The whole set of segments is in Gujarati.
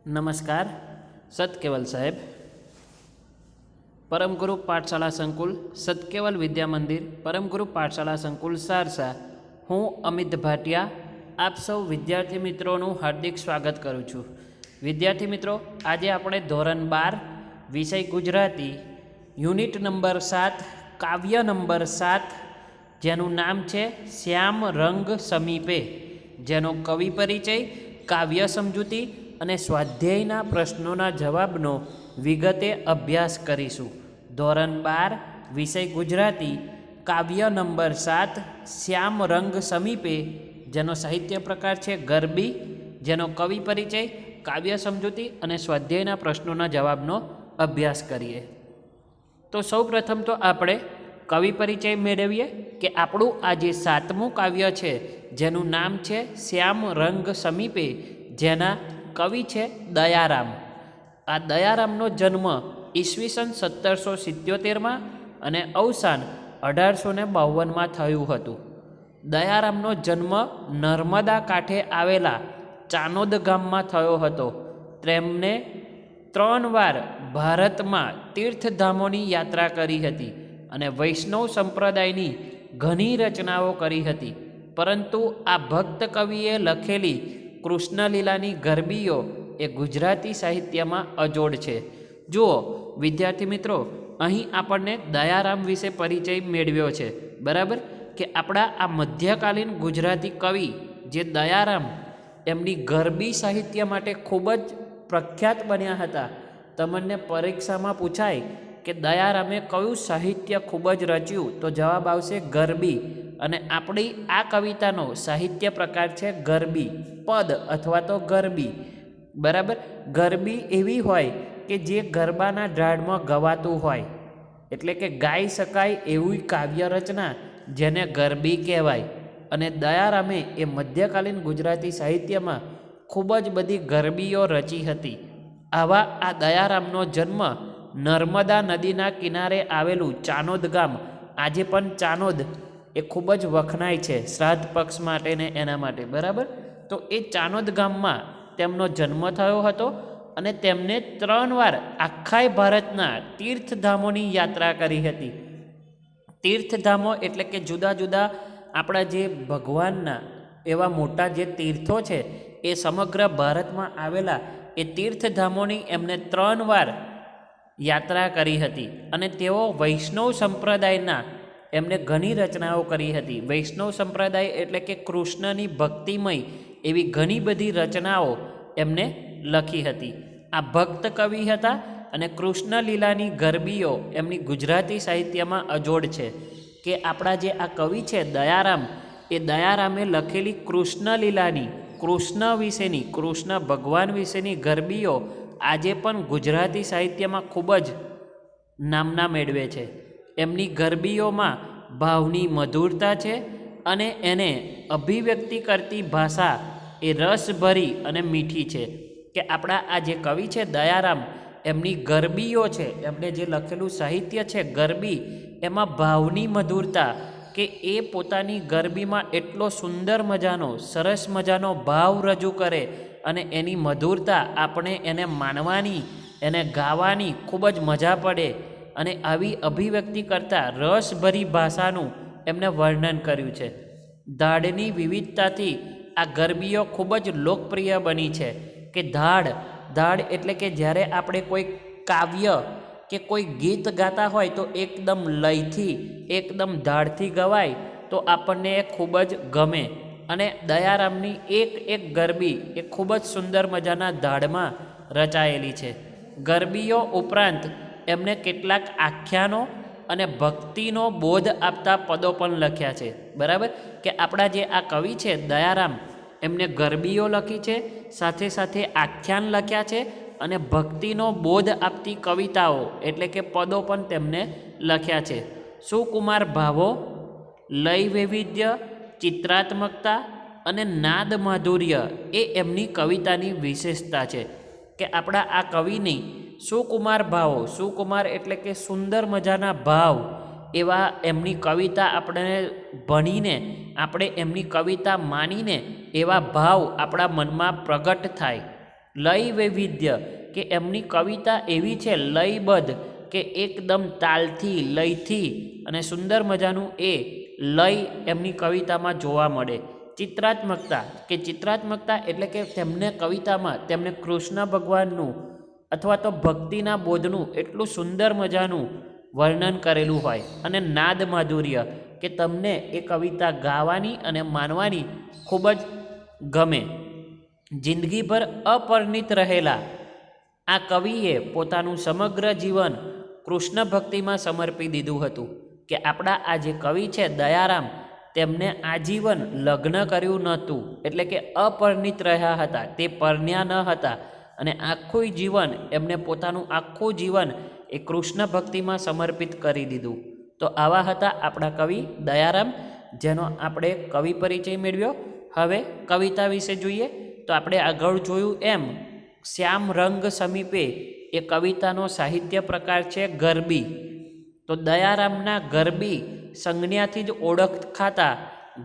नमस्कार। सतकेवल साहेब, परम गुरु पाठशाला संकुल सतकेवल विद्या मंदिर, परम गुरु पाठशाला संकुल सारसा। हूँ अमित भाटिया आप सौ विद्यार्थी मित्रों हार्दिक स्वागत करूँ छूँ। विद्यार्थी मित्रों, आज आपणे धोरण 12 विषय गुजराती यूनिट नंबर 7 काव्य नंबर 7 जेनु नाम है श्याम रंग समीपे, जेनो कवि परिचय, काव्य समजूती અને સ્વાધ્યાયના પ્રશ્નોના જવાબનો વિગતે અભ્યાસ કરીશું। ધોરણ 12 વિષય ગુજરાતી કાવ્ય નંબર 7 શ્યામ રંગ સમીપે, જેનો સાહિત્ય પ્રકાર છે ગરબી, જેનો કવિ પરિચય, કાવ્ય સમજૂતી અને સ્વાધ્યાયના પ્રશ્નોના જવાબનો અભ્યાસ કરીએ। તો સૌપ્રથમ તો આપણે કવિ પરિચય મેળવીએ કે આપણું આ જે 7મું કાવ્ય છે જેનું નામ છે શ્યામ રંગ સમીપે, જેના कवि है दयाराम। आ दयारामनो जन्म ईस्वीसन 1777 में अने अवसान 1852 में थयुं हतुं। दयारामनो जन्म नर्मदा कांठे आवेला चानोद गाम में थयो हतो। तेमणे 3 वार भारत में तीर्थधामोनी यात्रा करी हती अने वैष्णव संप्रदायनी घणी रचनाओं करी हती, परंतु आ भक्त कविए लखेली कृष्णलीलानी गरबीओ ए गुजराती साहित्य में अजोड़ है। जुओ विद्यार्थी मित्रों, अहीं आपणे दयाराम विषे परिचय मेळव्यो छे, बराबर कि आपणा आ मध्यकालीन गुजराती कवि जे दयाराम एमनी गरबी साहित्य माटे खूब ज प्रख्यात बन्या हता। तमने परीक्षा में पूछाय कि दयारामे कयुं साहित्य खूब ज रच्युं, तो जवाब आवशे गरबी। अने आपणी आ कवितानो साहित्य प्रकार छे गरबी पद अथवा तो गरबी, बराबर। गरबी एवी होय कि जे गरबाना ढाळमां गवातुं होय, एटले के गाई शकाय एवी काव्य रचना जेने गरबी कहेवाय। अने दयारामे ए मध्यकालीन गुजराती साहित्य में खूब ज बधी गरबीओ रची हती। आवा आ दयारामनो जन्म नर्मदा नदीना किनारे आवेलुं चानोद गाम, आजे पण चानोद ए खूब ज वखणाय छे श्राद्ध पक्ष माटे ने एना माटे, बराबर। तो ए चानोद गाम में तेमनो जन्म थयो हतो अने तेमने 3 वार आखाय भारतना तीर्थधामोनी यात्रा करी हती। तीर्थधामो एटले के जुदा जुदा आपणा जे भगवानना एवा मोटा जे तीर्थो छे ए समग्र भारत में आवेला ए तीर्थधामोनी एमने 3 वार यात्रा करी हती अने तेओ वैष्णव संप्रदायना एमने घणी रचनाओं करी हती। वैष्णव संप्रदाय एटले के कृष्णनी भक्तिमय एवी घणी बधी रचनाओं एमने लखी हती। आ भक्त कवि हता अने कृष्णलीलानी गरबीओ एमनी गुजराती साहित्य में अजोड़ छे कि आपणा जे आ कवि छे दयाराम, ए दयारामे लखेली कृष्णलीलानी, कृष्ण विशेनी, कृष्ण भगवान विशेनी गरबीओ आजे पण गुजराती साहित्य में खूब ज नामना मेळवे छे। एमनी गरबीओ में भावनी मधुरता है अने एने अभिव्यक्ति करती भाषा ए रसभरी अने मीठी है कि आपणा आ जे कवि है दयाराम एमनी गरबीओ है, एमने जे लखेलू साहित्य है गरबी, एमां भावनी मधुरता कि ए पोतानी गरबी में एटलो सुंदर मजानो सरस मजानो भाव रजू करे अने एनी मधुरता आपणे एने मानवानी, एने गावानी खूब ज मजा पड़े अने आवी अभिव्यक्ति करता रसभरी भाषानुं एमने वर्णन कर्युं छे। धाड़नी विविधताथी आ गरबीओ खूब ज लोकप्रिय बनी है कि धाड़, धाड़ एटले के ज्यारे आपणे कोई काव्य के कोई गीत गाता होय तो एकदम लयथी, एकदम धाड़थी गवाय तो आपणने खूब ज गमे। अने दयारामनी एक एक गरबी ए खूब ज सुंदर मजाना धाड़मां रचायेली छे। गरबीओ उपरांत एमने केटलाक आख्यानो अने भक्तिनो बोध आपता पदों पण लख्या छे, बराबर कि आपणा जे आ कवि छे दयाराम एमने गरबीओ लखी छे, साथे साथे आख्यान लख्या छे अने भक्तिनो बोध आपती कविताओ एटले के पदों पण तेमने लख्या छे। सुकुमार भावो, लय वैविध्य, चित्रात्मकता अने नाद माधुर्य ए एमनी कवितानी विशेषता छे कि आपणा आ कविनी सुकुमार भाव, सुकुमार एटले के सुंदर मजाना भाव एवा एमनी कविता आपणे भणीने आपणे एमनी कविता मानीने एवा भाव आपणा मनमा प्रगट थाय લય વૈવિધ્ય કે એમની કવિતા એવી છે લયબદ્ધ કે એકદમ તાલથી લયથી અને સુંદર મજાનું એ લય એમની કવિતામાં જોવા મળે. ચિત્રાત્મકતા કે ચિત્રાત્મકતા એટલે કે તેમને કવિતામાં તેમને કૃષ્ણ ભગવાનનું અથવા તો ભક્તિના બોધનું એટલું સુંદર મજાનું વર્ણન કરેલું હોય. અને નાદ માધુર્ય કે તમને એ કવિતા ગાવાની અને માનવાની ખૂબ જ ગમે. જિંદગીભર અપરિણિત રહેલા આ કવિએ પોતાનું સમગ્ર જીવન કૃષ્ણ ભક્તિમાં સમર્પી દીધું હતું. કે આપણા આ જે કવિ છે દયારામ, તેમને આજીવન લગ્ન કર્યું નહોતું, એટલે કે અપરિણિત રહ્યા હતા, તે પરણ્યા ન હતા અને આખું જીવન એમને પોતાનું આખું જીવન એ કૃષ્ણ ભક્તિમાં સમર્પિત કરી દીધું. તો આવા હતા આપણા કવિ દયારામ, જેનો આપણે કવિ પરિચય મેળવ્યો. હવે કવિતા વિશે જોઈએ તો આપણે આગળ જોયું એમ શ્યામ રંગ સમીપે એ કવિતાનો સાહિત્ય પ્રકાર છે ગરબી. તો દયારામના ગરબી સંજ્ઞાથી જ ઓળખાતા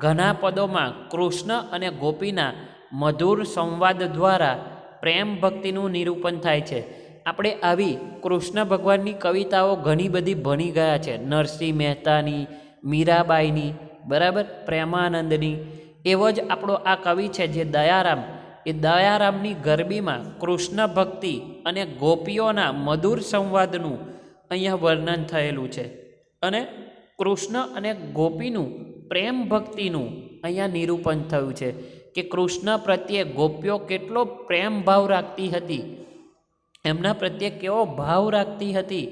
ઘણા પદોમાં કૃષ્ણ અને ગોપીના મધુર સંવાદ દ્વારા પ્રેમ ભક્તિનું નિરૂપણ થાય છે. આપણે આવી કૃષ્ણ ભગવાનની કવિતાઓ ઘણી બધી ભણી ગયા છે. નરસિંહ મહેતાની, મીરાબાઈની, બરાબર, પ્રેમાનંદની. એવો જ આપણો આ કવિ છે જે દયારામ, એ દયારામની ગરબીમાં કૃષ્ણ ભક્તિ અને ગોપીઓના મધુર સંવાદનું અહીંયા વર્ણન થયેલું છે. અને કૃષ્ણ અને ગોપીનું પ્રેમ ભક્તિનું અહીંયા નિરૂપણ થયું છે કે કૃષ્ણ પ્રત્યે ગોપીઓ કેટલો પ્રેમ ભાવ રાખતી હતી, એમના પ્રત્યે કેવો ભાવ રાખતી હતી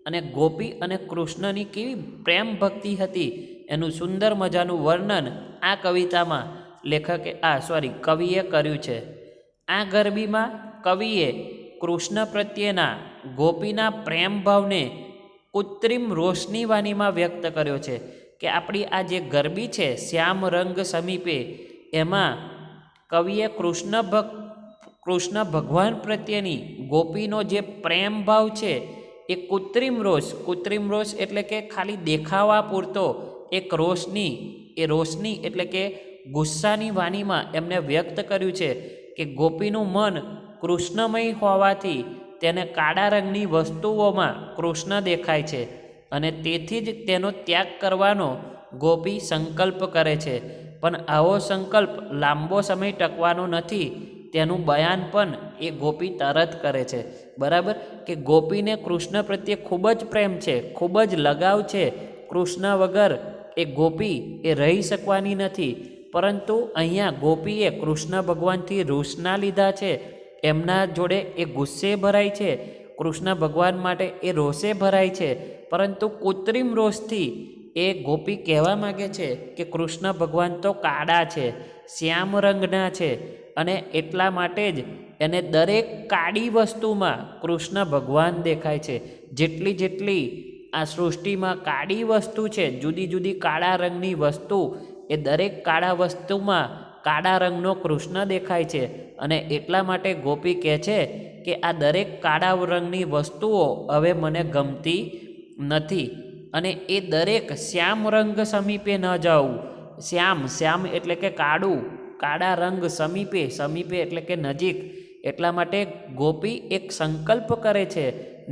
અને ગોપી અને કૃષ્ણની કેવી પ્રેમ ભક્તિ હતી એનું સુંદર મજાનું વર્ણન આ કવિતામાં કવિએ કર્યું છે. આ ગરબીમાં કવિએ કૃષ્ણ પ્રત્યેના ગોપીના પ્રેમ ભાવને કૃત્રિમ રોશની વાણીમાં વ્યક્ત કર્યો છે. કે આપણી આ જે ગરબી છે શ્યામ રંગ સમીપે, એમાં કવિએ કૃષ્ણ ભગવાન પ્રત્યેની ગોપીનો જે પ્રેમ ભાવ છે એ કૃત્રિમ રોષ એટલે કે ખાલી દેખાવા પૂરતો એક રોશની એટલે કે ગુસ્સાની વાણીમાં એમને વ્યક્ત કર્યું છે કે ગોપીનું મન કૃષ્ણમય હોવાથી તેને કાળા રંગની વસ્તુઓમાં કૃષ્ણ દેખાય છે અને તેથી જ તેનો ત્યાગ કરવાનો ગોપી સંકલ્પ કરે છે. પણ આવો સંકલ્પ લાંબો સમય ટકવાનો નથી, તેનું બયાન પણ એ ગોપી તરત કરે છે. બરાબર, કે ગોપીને કૃષ્ણ પ્રત્યે ખૂબ જ પ્રેમ છે, ખૂબ જ લગાવ છે. કૃષ્ણ વગર એ ગોપી એ રહી શકવાની નથી. પરંતુ અહીંયા ગોપીએ કૃષ્ણ ભગવાનથી રોષના લીધા છે, એમના જોડે એ ગુસ્સે ભરાય છે, કૃષ્ણ ભગવાન માટે એ રોષે ભરાય છે. પરંતુ કૃત્રિમ રોષથી એ ગોપી કહેવા માગે છે કે કૃષ્ણ ભગવાન તો કાળા છે, શ્યામ રંગના છે અને એટલા માટે જ એને દરેક કાળી વસ્તુમાં કૃષ્ણ ભગવાન દેખાય છે. જેટલી આ સૃષ્ટિમાં કાળી વસ્તુ છે, જુદી જુદી કાળા રંગની વસ્તુ, એ દરેક કાળા વસ્તુમાં કાળા રંગનો કૃષ્ણ દેખાય છે. અને એટલા માટે ગોપી કહે છે કે આ દરેક કાળા રંગની વસ્તુઓ હવે મને ગમતી નથી અને એ દરેક શ્યામ રંગ સમીપે ન જાઉં. શ્યામ એટલે કે કાળું, કાળા રંગ સમીપે એટલે કે નજીક. એટલા માટે ગોપી એક સંકલ્પ કરે છે,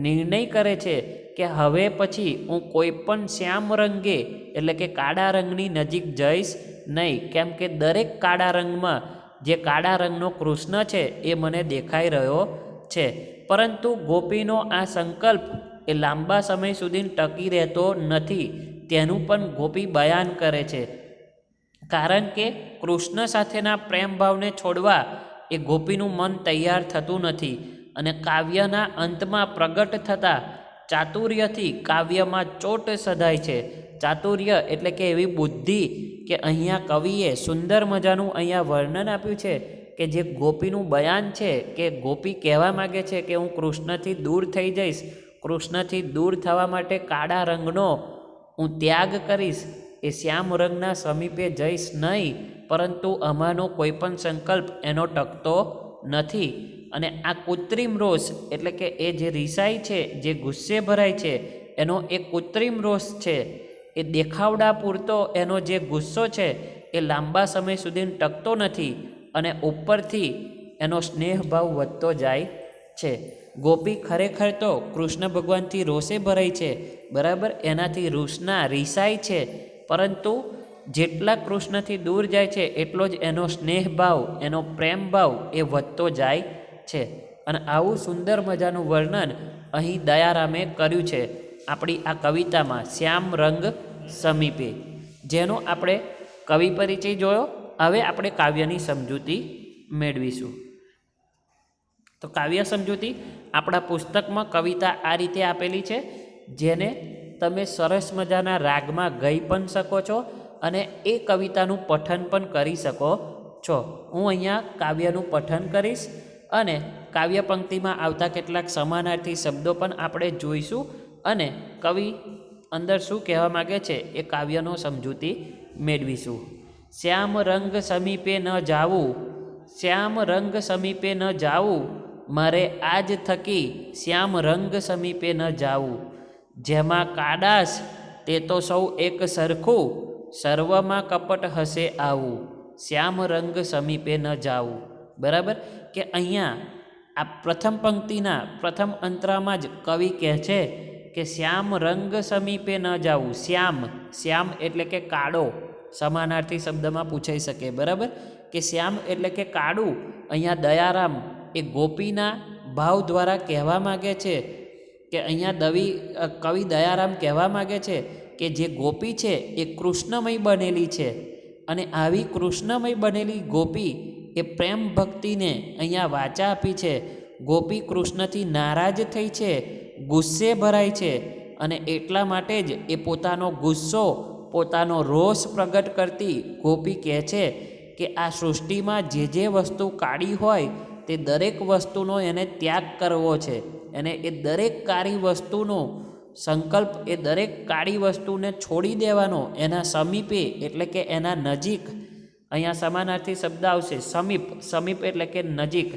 નિર્ણય કરે છે કે હવે પછી હું કોઈ પણ શ્યામ રંગે એટલે કે કાળા રંગની નજીક જઈશ નહીં, કેમ કે દરેક કાળા રંગમાં જે કાળા રંગનો કૃષ્ણ છે એ મને દેખાઈ રહ્યો છે. પરંતુ ગોપીનો આ સંકલ્પ એ લાંબા સમય સુધી ટકી રહેતો નથી, તેનું પણ ગોપી બયાન કરે છે. કારણ કે કૃષ્ણ સાથેના પ્રેમ ભાવને છોડવા એ ગોપીનું મન તૈયાર થતું નથી. અને કાવ્યના અંતમાં પ્રગટ થતા ચાતુર્યથી કાવ્યમાં ચોટ સધાય છે. ચાતુર્ય એટલે કે એવી બુદ્ધિ કે અહીંયા કવિએ સુંદર મજાનું અહીંયા વર્ણન આપ્યું છે કે જે ગોપીનું બયાન છે કે ગોપી કહેવા માગે છે કે હું કૃષ્ણથી દૂર થઈ જઈશ, કૃષ્ણથી દૂર થવા માટે કાળા રંગનો હું ત્યાગ કરીશ, એ શ્યામ રંગના સમીપે જઈશ નહીં. પરંતુ આમાંનો કોઈ પણ સંકલ્પ એનો ટકતો નથી. અને આ કૃત્રિમ રોષ એટલે કે એ જે રિસાઈ છે, જે ગુસ્સે ભરાય છે, એનો એ કૃત્રિમ રોષ છે. એ દેખાવડા પૂરતો એનો જે ગુસ્સો છે એ લાંબા સમય સુધી ટકતો નથી અને ઉપરથી એનો સ્નેહ ભાવ વધતો જાય છે. ગોપી ખરેખર તો કૃષ્ણ ભગવાનથી રોષે ભરાઈ છે, બરાબર, એનાથી રીસાય છે, પરંતુ જેટલા કૃષ્ણથી દૂર જાય છે એટલો જ એનો સ્નેહ ભાવ, એનો પ્રેમ ભાવ એ વધતો જાય છે. અને આવું સુંદર મજાનું વર્ણન અહીં દયારામે કર્યું છે આપણી આ કવિતામાં શ્યામ રંગ સમીપે, જેનો આપણે કવિ પરિચય જોયો. હવે આપણે કાવ્યની સમજૂતી મેળવીશું. તો કાવ્ય સમજૂતી આપણા પુસ્તકમાં કવિતા આ રીતે આપેલી છે, જેને તમે સરસ મજાના રાગમાં ગાઈ પણ શકો છો અને એ કવિતાનું પઠન પણ કરી શકો છો. હું અહીંયા કાવ્યનું પઠન કરીશ અને કાવ્ય પંક્તિમાં આવતા કેટલાક સમાનાર્થી શબ્દો પણ આપણે જોઈશું અને કવિ અંદર શું કહેવા માગે છે એ કાવ્યનો સમજૂતી મેળવીશું. શ્યામ રંગ સમીપે ન જાવું, શ્યામ રંગ સમીપે ન જાવું, મારે આજ થકી શ્યામ રંગ સમીપે ન જાવું. જેમાં કાડાશ તે તો સૌ એક સરખું, સર્વમાં કપટ હશે આવું, શ્યામ રંગ સમીપે ન જાવું. બરાબર, કે અહીંયા આ પ્રથમ પંક્તિના પ્રથમ અંતરામાં જ કવિ કહે છે કે શ્યામ રંગ સમીપે ન જાવું. શ્યામ, શ્યામ એટલે કે કાળો, સમાનાર્થી શબ્દમાં પૂછાઈ શકે. બરાબર, કે શ્યામ એટલે કે કાળું. અહીંયા દયારામ એ ગોપીના ભાવ દ્વારા કહેવા માગે છે કે અહીંયા કવિ દયારામ કહેવા માગે છે કે જે ગોપી છે એ કૃષ્ણમય બનેલી છે અને આવી કૃષ્ણમય બનેલી ગોપી એ પ્રેમ ભક્તિને અહીંયા વાચા આપી છે. ગોપી કૃષ્ણથી નારાજ થઈ છે, ગુસ્સે ભરાય છે અને એટલા માટે જ એ પોતાનો ગુસ્સો, પોતાનો રોષ પ્રગટ કરતી ગોપી કહે છે કે આ સૃષ્ટિમાં જે વસ્તુ કાળી હોય તે દરેક વસ્તુનો એને ત્યાગ કરવો છે. એને એ દરેક કાળી વસ્તુનો સંકલ્પ, એ દરેક કાળી વસ્તુને છોડી દેવાનો, એના સમીપે એટલે કે એના નજીક. અહીંયા સમાનાર્થી શબ્દ આવશે સમીપ. સમીપ એટલે કે નજીક,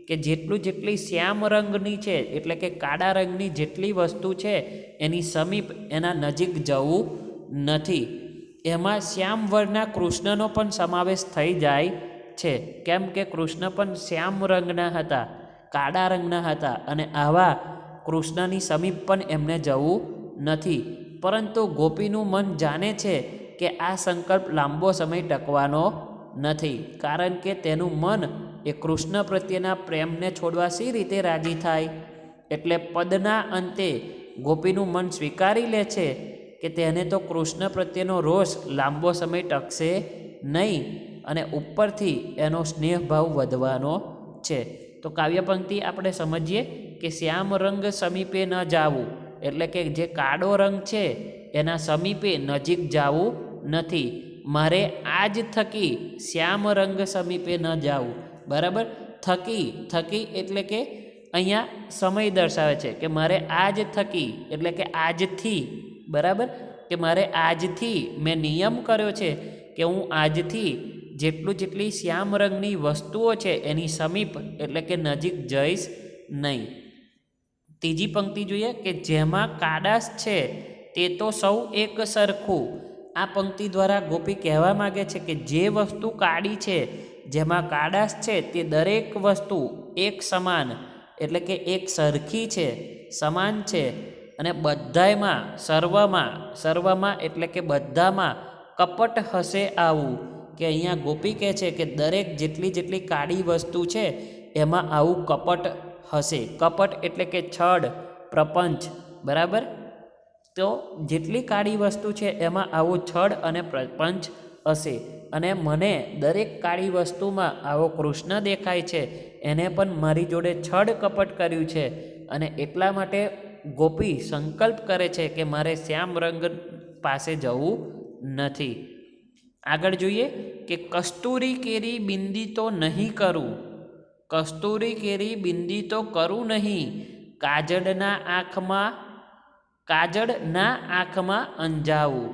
કે જેટલી શ્યામ રંગની છે એટલે કે કાળા રંગની જેટલી વસ્તુ છે એની સમીપ, એના નજીક જવું નથી. એમાં શ્યામ વર્ણના કૃષ્ણનો પણ સમાવેશ થઈ જાય છે. કેમ કે કૃષ્ણ પણ શ્યામ રંગના હતા, કાળા રંગના હતા અને આવા કૃષ્ણની સમીપ પણ એમને જવું નથી. પરંતુ ગોપીનું મન જાણે છે કે આ સંકલ્પ લાંબો સમય ટકવાનો નથી, કારણ કે તેનું મન એ કૃષ્ણ પ્રત્યેના પ્રેમને છોડવા સી રીતે રાજી થાય. એટલે પદના અંતે ગોપીનું મન સ્વીકારી લે છે કે તેને તો કૃષ્ણ પ્રત્યેનો રોષ લાંબો સમય ટકશે નહીં અને ઉપરથી એનો સ્નેહ ભાવ વધવાનો છે. તો કાવ્ય પંક્તિ આપણે સમજીએ કે શ્યામ રંગ સમીપે ન જાવું, એટલે કે જે કાળો રંગ છે એના સમીપે નજીક જાવું નથી. મારે આજ થકી શ્યામ રંગ સમીપે ન જાવું. બરાબર, થકી, થકી એટલે કે અહીંયા સમય દર્શાવે છે કે મારે આજ થકી એટલે કે આજથી. બરાબર, કે મારે આજથી મેં નિયમ કર્યો છે કે હું આજથી જેટલી શ્યામ રંગની વસ્તુઓ છે એની સમીપ એટલે કે નજીક જઈશ નહીં. ત્રીજી પંક્તિ જોઈએ કે જેમાં કાડાશ છે તે તો સૌ એક સરખું. આ પંક્તિ દ્વારા ગોપી કહેવા માગે છે કે જે વસ્તુ કાળી છે, જેમાં કાડાશ છે તે દરેક વસ્તુ એક સમાન એટલે કે એક સરખી છે, સમાન છે અને બધાયમાં, સર્વમાં એટલે કે બધામાં કપટ હશે આવું. કે અહીંયા ગોપી કહે છે કે દરેક જેટલી કાળી વસ્તુ છે એમાં આવું કપટ હશે. કપટ એટલે કે છળ, પ્રપંચ. બરાબર, તો જેટલી કાળી વસ્તુ છે એમાં આવું છળ અને પ્રપંચ હશે અને મને દરેક કાળી વસ્તુમાં આવો કૃષ્ણ દેખાય છે. એને પણ મારી જોડે છળ કપટ કર્યું છે અને એટલા માટે ગોપી સંકલ્પ કરે છે કે મારે શ્યામ રંગ પાસે જવું નથી. આગળ જોઈએ કે કસ્તુરી કેરી બિંદી તો નહીં કરું, કસ્તુરી કેરી બિંદી તો કરું નહીં, કાજળના આંખમાં અંજાવું,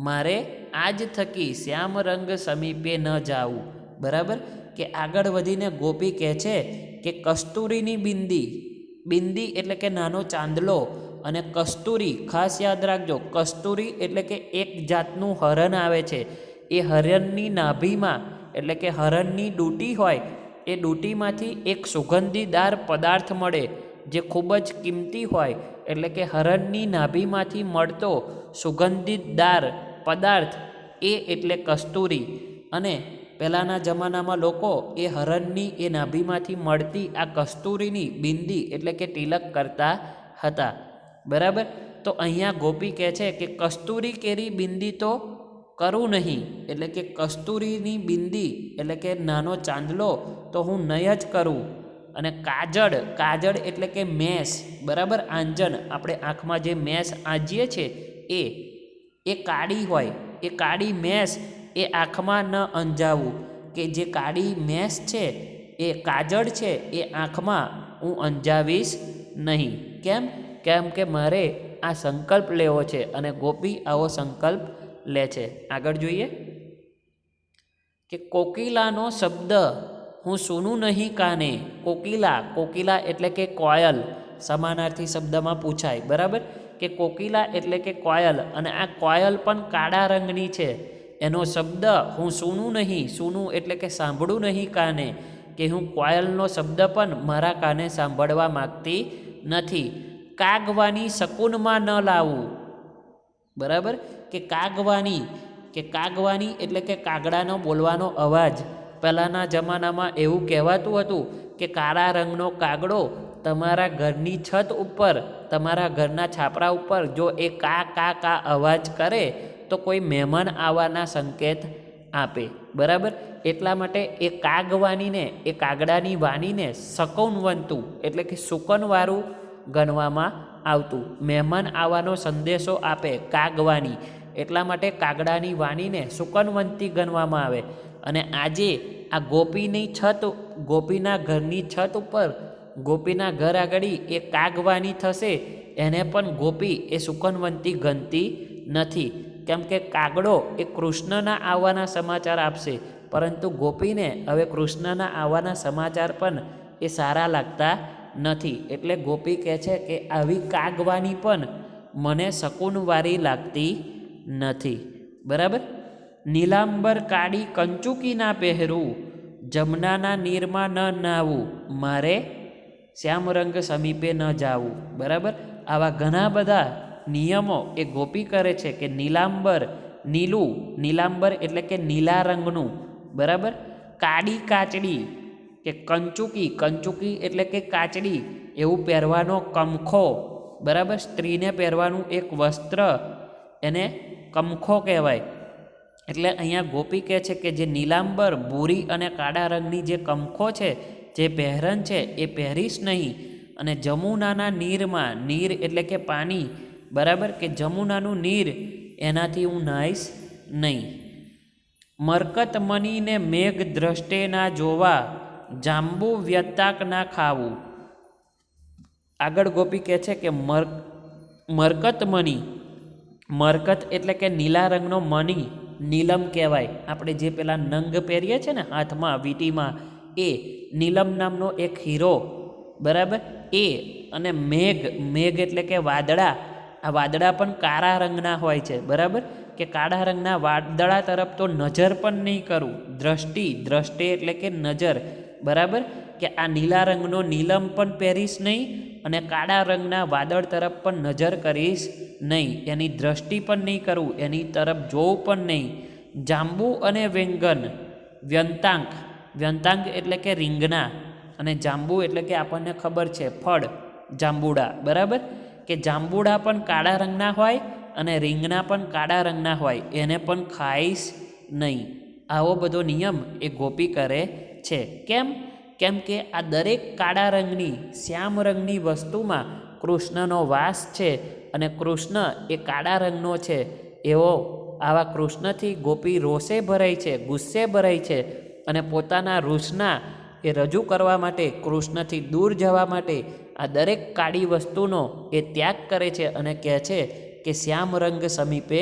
મારે આજ થકી શ્યામ રંગ સમીપે ન જાવું. બરાબર, કે આગળ વધીને ગોપી કહે છે કે કસ્તુરીની બિંદી, બિંદી એટલે કે નાનો ચાંદલો, અને કસ્તુરી ખાસ યાદ રાખજો, કસ્તુરી એટલે કે એક જાતનું હરણ આવે છે. એ હરણની નાભીમાં એટલે કે હરણની ડૂંટી હોય એ ડૂંટીમાંથી એક સુગંધીદાર પદાર્થ મળે જે ખૂબ જ કિંમતી હોય, એટલે કે હરણની નાભીમાંથી મળતો સુગંધીદાર પદાર્થ એ એટલે કસ્તુરી. અને પહેલાંના જમાનામાં લોકો એ હરણની એ નાભીમાંથી મળતી આ કસ્તુરીની બિંદી એટલે કે તિલક કરતા હતા. બરાબર. તો અહીંયા ગોપી કહે છે કે કસ્તુરી કેરી બિંદી તો કરું નહીં, એટલે કે કસ્તુરીની બિંદી એટલે કે નાનો ચાંદલો તો હું નહીં જ કરું. અને કાજળ, કાજળ એટલે કે મેસ, બરાબર, આંજન, આપણે આંખમાં જે મેસ આંજીએ છીએ એ કાળી હોય, એ કાળી મેસ એ આંખમાં ન અંજાવું, કે જે કાળી મેસ છે એ કાજળ છે એ આંખમાં હું અંજાવીશ નહીં. કેમ કે મારે આ સંકલ્પ લેવો છે, અને ગોપી આવો સંકલ્પ લે છે. આગળ જોઈએ કે કોકિલાનો શબ્દ હું સુનું નહીં કાને. કોકિલા, કોકિલા એટલે કે કોયલ, સમાનાર્થી શબ્દમાં પૂછાય. બરાબર, કે કોકિલા એટલે કે કોયલ, અને આ કોયલ પણ કાળા રંગની છે. એનો શબ્દ હું સુનું નહીં, સુનું એટલે કે સાંભળું નહીં કાને, કે હું કોયલનો શબ્દ પણ મારા કાને સાંભળવા માગતી નથી. કાગવાની શકુનમાં ન લાવું. બરાબર, કે કાગવાની, કે કાગવાની એટલે કે કાગડાનો બોલવાનો અવાજ. પહેલાંના જમાનામાં એવું કહેવાતું હતું કે કાળા રંગનો કાગડો તમારા ઘરની છત ઉપર, તમારા ઘરના છાપરા ઉપર જો એ કા કા કા અવાજ કરે તો કોઈ મહેમાન આવવાના સંકેત આપે. બરાબર, એટલા માટે એ કાગવાનીને, એ કાગડાની વાણીને શકુનવંતું એટલે કે શુકનવાળું ગણવામાં આવતું. મહેમાન આવવાનો સંદેશો આપે કાગવાની, એટલા માટે કાગડાની વાણીને શુકનવંતી ગણવામાં આવે. અને આજે આ ગોપીની છત, ગોપીના ઘરની છત ઉપર, ગોપીના ઘર આગળ એ કાગવાની થશે, એને પણ ગોપી એ શુકનવંતી ગણતી નથી. કેમ કે કાગડો એ કૃષ્ણના આવવાના સમાચાર આપશે, પરંતુ ગોપીને હવે કૃષ્ણના આવવાના સમાચાર પણ એ સારા લાગતા નથી. એટલે ગોપી કહે છે કે આવી કાગવાની પણ મને શકુનવારી લાગતી નથી. બરાબર. નીલાંબર કાળી કંચુકી ના પહેરું, જમનાના નીરમાં ન નાવું, મારે શ્યામરંગ સમીપે ન જાવું. બરાબર, આવા ઘણા બધા નિયમો એ ગોપી કરે છે કે નીલાંબર, નીલું, નીલાંબર એટલે કે નીલા રંગનું. બરાબર, કાળી કાચડી કે કંચુકી, કંચુકી એટલે કે કાચડી, એવું પહેરવાનો કમખો. બરાબર, સ્ત્રીને પહેરવાનું એક વસ્ત્ર એને કમખો કહેવાય. એટલે અહીંયા ગોપી કહે છે કે જે નીલાંબર, ભૂરી અને કાળા રંગની જે કમખો છે, જે પહેરન છે એ પહેરીશ નહીં. અને જમુનાના નીરમાં, નીર એટલે કે પાણી, બરાબર, કે જમુનાનું નીર એનાથી હું નાહીશ નહીં. મરકત મનીને મેઘ દ્રષ્ટે ના જોવા, જાંબુ વ્યતાક ના ખાવું. આગળ ગોપી કહે છે કે મરકત મની, મરકત એટલે કે નીલા રંગનો મની, નીલમ કહેવાય. આપણે જે પેલા નંગ પહેરીએ છીએ ને હાથમાં, વીંટીમાં, એ નીલમ નામનો એક હીરો. બરાબર, એ અને મેઘ, મેઘ એટલે કે વાદળા. આ વાદળા પણ કાળા રંગના હોય છે. બરાબર, કે કાળા રંગના વાદળા તરફ તો નજર પણ નહીં કરું. દ્રષ્ટિ, દ્રષ્ટિ એટલે કે નજર. બરાબર, કે આ નીલા રંગનો નીલમ પણ પહેરીશ નહીં, અને કાળા રંગના વાદળ તરફ પણ નજર કરીશ નહીં. એની દ્રષ્ટિ પણ નહીં કરું, એની તરફ જોવું પણ નહીં. જાંબુ અને વેંગન, વ્યંતાંક, વ્યંતાંક એટલે કે રીંગણા, અને જાંબુ એટલે કે આપણને ખબર છે ફળ, જાંબુડા. બરાબર, કે જાંબુડા પણ કાળા રંગના હોય અને રીંગણા પણ કાળા રંગના હોય, એને પણ ખાઈશ નહીં. આવો બધો નિયમ એ ગોપી કરે છે. કેમ કે આ દરેક કાળા રંગની, શ્યામ રંગની વસ્તુમાં કૃષ્ણનો વાસ છે, અને કૃષ્ણ એ કાળા રંગનો છે. એવો આવા કૃષ્ણથી ગોપી રોષે ભરાય છે, ગુસ્સે ભરાય છે, અને પોતાના રોષના એ રજૂ કરવા માટે, કૃષ્ણથી દૂર જવા માટે આ દરેક કાળી વસ્તુનો એ ત્યાગ કરે છે, અને કહે છે કે શ્યામ રંગ સમીપે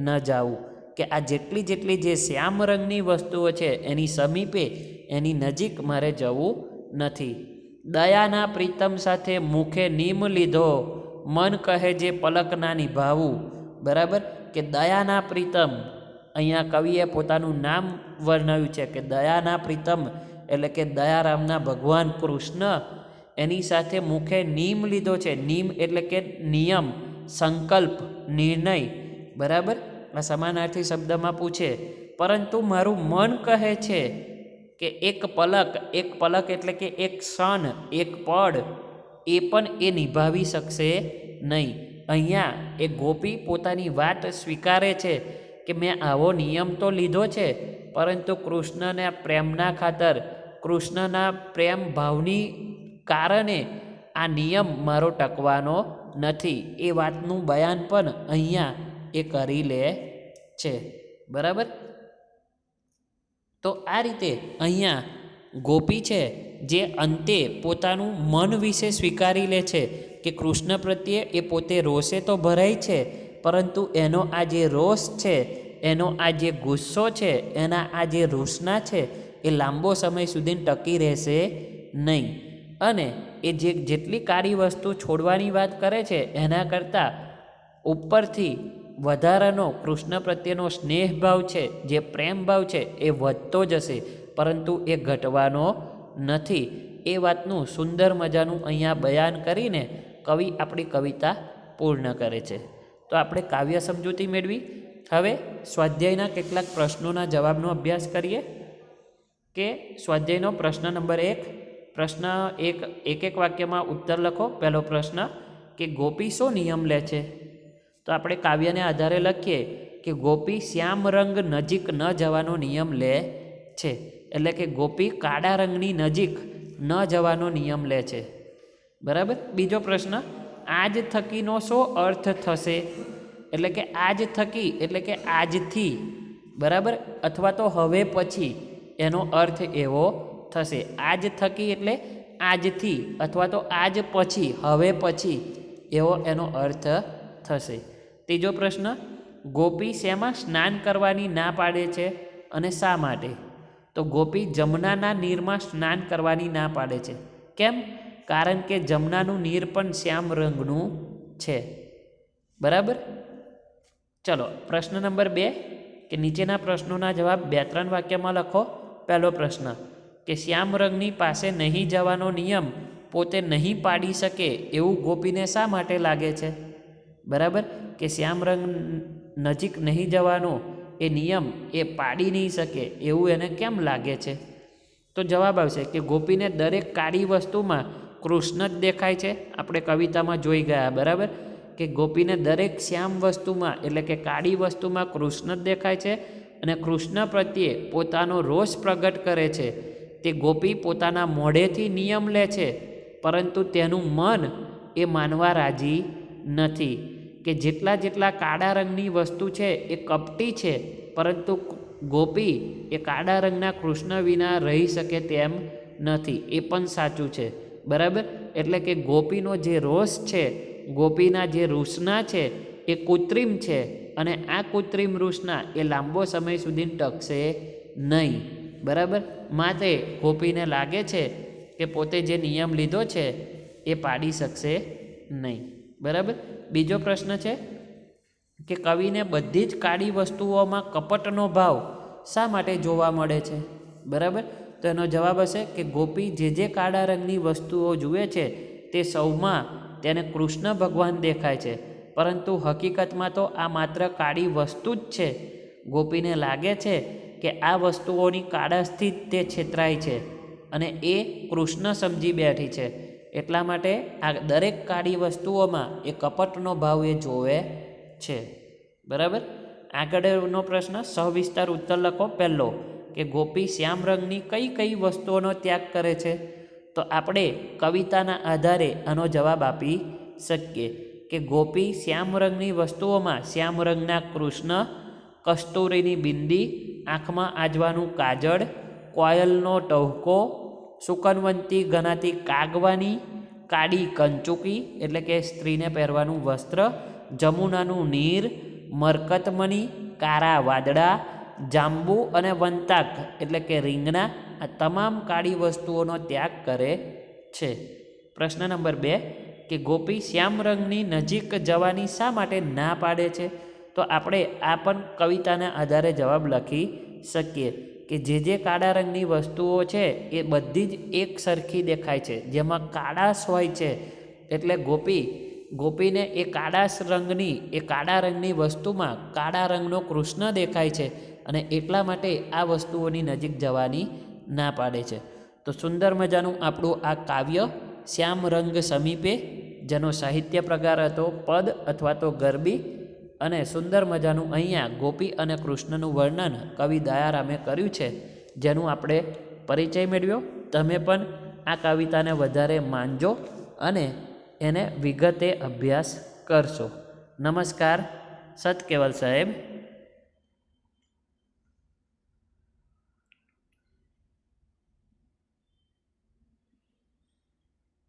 ન જાવું. કે આ જેટલી જે શ્યામ રંગની વસ્તુઓ છે એની સમીપે, એની નજીક મારે જવું નથી. દયાના પ્રીતમ સાથે મુખે નીમ લીધો, મન કહે જે પલક ના નિભાવું. બરાબર, કે દયાના પ્રીતમ, અહીંયા કવિએ પોતાનું નામ વર્ણવ્યું છે કે દયાના પ્રીતમ એટલે કે દયારામના ભગવાન કૃષ્ણ એની સાથે મુખે નિયમ લીધો છે. નિયમ એટલે કે નિયમ, સંકલ્પ, નિર્ણય. બરાબર, આ સમાનાર્થી શબ્દમાં પૂછે. પરંતુ મારું મન કહે છે કે એક પલક એટલે કે એક ક્ષણ, એક પળ એ પણ એ નિભાવી શકશે નહીં. અહીંયા એ ગોપી પોતાની વાત સ્વીકારે છે કે મેં આવો નિયમ તો લીધો છે, પરંતુ કૃષ્ણના પ્રેમના ખાતર, કૃષ્ણના પ્રેમ ભાવની કારણે આ નિયમ મારો ટકવાનો નથી. એ વાતનું બયાન પણ અહીંયા એ કરી લે છે. બરાબર, તો આ રીતે અહીંયા ગોપી છે જે અંતે પોતાનું મન વિશે સ્વીકારી લે છે કે કૃષ્ણ પ્રત્યે એ પોતે રોષે તો ભરાય છે, પરંતુ એનો આ જે રોષ છે, એનો આ જે ગુસ્સો છે, એના આ જે રોષના છે એ લાંબો સમય સુધી ટકી રહેશે નહીં. અને એ જેટલી કાળી વસ્તુ છોડવાની વાત કરે છે એના કરતાં ઉપરથી વધારાનો કૃષ્ણ પ્રત્યેનો સ્નેહ ભાવ છે, જે પ્રેમ ભાવ છે એ વધતો જશે, પરંતુ એ ઘટવાનો નથી. એ વાતનું સુંદર મજાનું અહીંયા બયાન કરીને કવિ આપણી કવિતા પૂર્ણ કરે છે. તો આપણે કાવ્ય સમજૂતી મેળવી. હવે સ્વાધ્યાયના કેટલાક પ્રશ્નોના જવાબનો અભ્યાસ કરીએ. કે સ્વાધ્યાયનો પ્રશ્ન નંબર 1, એક વાક્યમાં ઉત્તર લખો. પહેલો પ્રશ્ન કે ગોપી શો નિયમ લે છે? તો આપણે કાવ્યને આધારે લખીએ કે ગોપી શ્યામ રંગ નજીક ન જવાનો નિયમ લે છે. એટલે કે ગોપી કાળા રંગની નજીક ન જવાનો નિયમ લે છે. બરાબર. બીજો પ્રશ્ન, આજ થકીનો શો અર્થ થશે? એટલે કે આજ થકી એટલે કે આજથી, બરાબર, અથવા તો હવે પછી, એનો અર્થ એવો થશે. આજ થકી એટલે આજથી, અથવા તો આજ પછી, હવે પછી, એવો એનો અર્થ થશે. ત્રીજો પ્રશ્ન, ગોપી શેમાં સ્નાન કરવાની ના પાડે છે અને શા માટે? તો ગોપી જમનાના નીરમાં સ્નાન કરવાની ના પાડે છે. કેમ? કારણ કે જમનાનું નીર પણ શ્યામ રંગનું છે. બરાબર. ચલો, પ્રશ્ન નંબર 2 કે નીચેના પ્રશ્નોના જવાબ 2-3 વાક્યમાં લખો. પહેલો પ્રશ્ન કે શ્યામ રંગની પાસે નહીં જવાનો નિયમ પોતે નહીં પાડી શકે એવું ગોપીને શા માટે લાગે છે? બરાબર, કે શ્યામ રંગ નજીક નહીં જવાનો એ નિયમ એ પાડી નહીં શકે એવું એને કેમ લાગે છે? તો જવાબ આવશે કે ગોપીને દરેક કાળી વસ્તુમાં કૃષ્ણ જ દેખાય છે. આપણે કવિતામાં જોઈ ગયા. બરાબર, કે ગોપીને દરેક શ્યામ વસ્તુમાં એટલે કે કાળી વસ્તુમાં કૃષ્ણ જ દેખાય છે અને કૃષ્ણ પ્રત્યે પોતાનો રોષ પ્રગટ કરે છે. તે ગોપી પોતાના મોઢેથી નિયમ લે છે, પરંતુ તેનું મન એ માનવા રાજી નથી. કે જેટલા કાળા રંગની વસ્તુ છે એ કપટી છે, પરંતુ ગોપી એ કાળા રંગના કૃષ્ણ વિના રહી શકે તેમ નથી. એ પણ સાચું છે. બરાબર, એટલે કે ગોપીનો જે રોષ છે, ગોપીના જે રૂષના છે એ કૃત્રિમ છે, અને આ કૃત્રિમ રૂષના એ લાંબો સમય સુધી ટકશે નહીં. બરાબર, માટે ગોપીને લાગે છે કે પોતે જે નિયમ લીધો છે એ પાડી શકશે નહીં. બરાબર. બીજો પ્રશ્ન છે કે કવિને બધી જ કાળી વસ્તુઓમાં કપટનો ભાવ શા માટે જોવા મળે છે? બરાબર, તો એનો જવાબ હશે કે ગોપી જે કાળા રંગની વસ્તુઓ જુએ છે તે સૌમાં તેને કૃષ્ણ ભગવાન દેખાય છે, પરંતુ હકીકતમાં તો આ માત્ર કાળી વસ્તુ જ છે. ગોપીને લાગે છે કે આ વસ્તુઓની કાળાશથી જ તે છેતરાય છે અને એ કૃષ્ણ સમજી બેઠી છે. એટલા માટે આ દરેક કાળી વસ્તુઓમાં એ કપટનો ભાવ એ જોવે છે. બરાબર. આગળનો પ્રશ્ન સવિસ્તાર ઉત્તર લખો. પહેલો કે ગોપી શ્યામ રંગની કઈ વસ્તુઓનો ત્યાગ કરે છે? તો આપણે કવિતાના આધારે આનો જવાબ આપી શકીએ કે ગોપી શ્યામ રંગની વસ્તુઓમાં શ્યામ રંગના કૃષ્ણ, કસ્તુરીની બિંદી, આંખમાં આજવાનું કાજળ, કોયલનો ટહુકો, સુકનવંતી ગણાતી કાગવાની કાળી કંચુકી એટલે કે સ્ત્રીને પહેરવાનું વસ્ત્ર, જમુનાનું નીર, મરકતમણી, કારા વાદળા, જાંબુ અને વંતાક એટલે કે રીંગણા, આ તમામ કાળી વસ્તુઓનો ત્યાગ કરે છે. પ્રશ્ન નંબર 2 કે ગોપી શ્યામ રંગની નજીક જવાની શા માટે ના પાડે છે? તો આપણે આ પણ કવિતાના આધારે જવાબ લખી શકીએ કે જે કાળા રંગની વસ્તુઓ છે એ બધી જ એક સરખી દેખાય છે. જેમાં કાળાશ હોય છે એટલે ગોપીને એ કાળા રંગની વસ્તુમાં કાળા રંગનો કૃષ્ણ દેખાય છે અને એટલા માટે આ વસ્તુઓની નજીક જવાની ના પાડે છે. તો સુંદર મજાનું આપણું આ કાવ્ય શ્યામ રંગ સમીપે, જેનો સાહિત્ય પ્રકાર હતો પદ અથવા તો ગરબી, અને સુંદર મજાનું અહીંયા ગોપી અને કૃષ્ણનું વર્ણન કવિ દયારામે કર્યું છે, જેનું આપણે પરિચય મેળવ્યો. તમે પણ આ કવિતાને વધારે માનજો અને એને વિગતે અભ્યાસ કરશો. નમસ્કાર, સત કેવલ સાહેબ.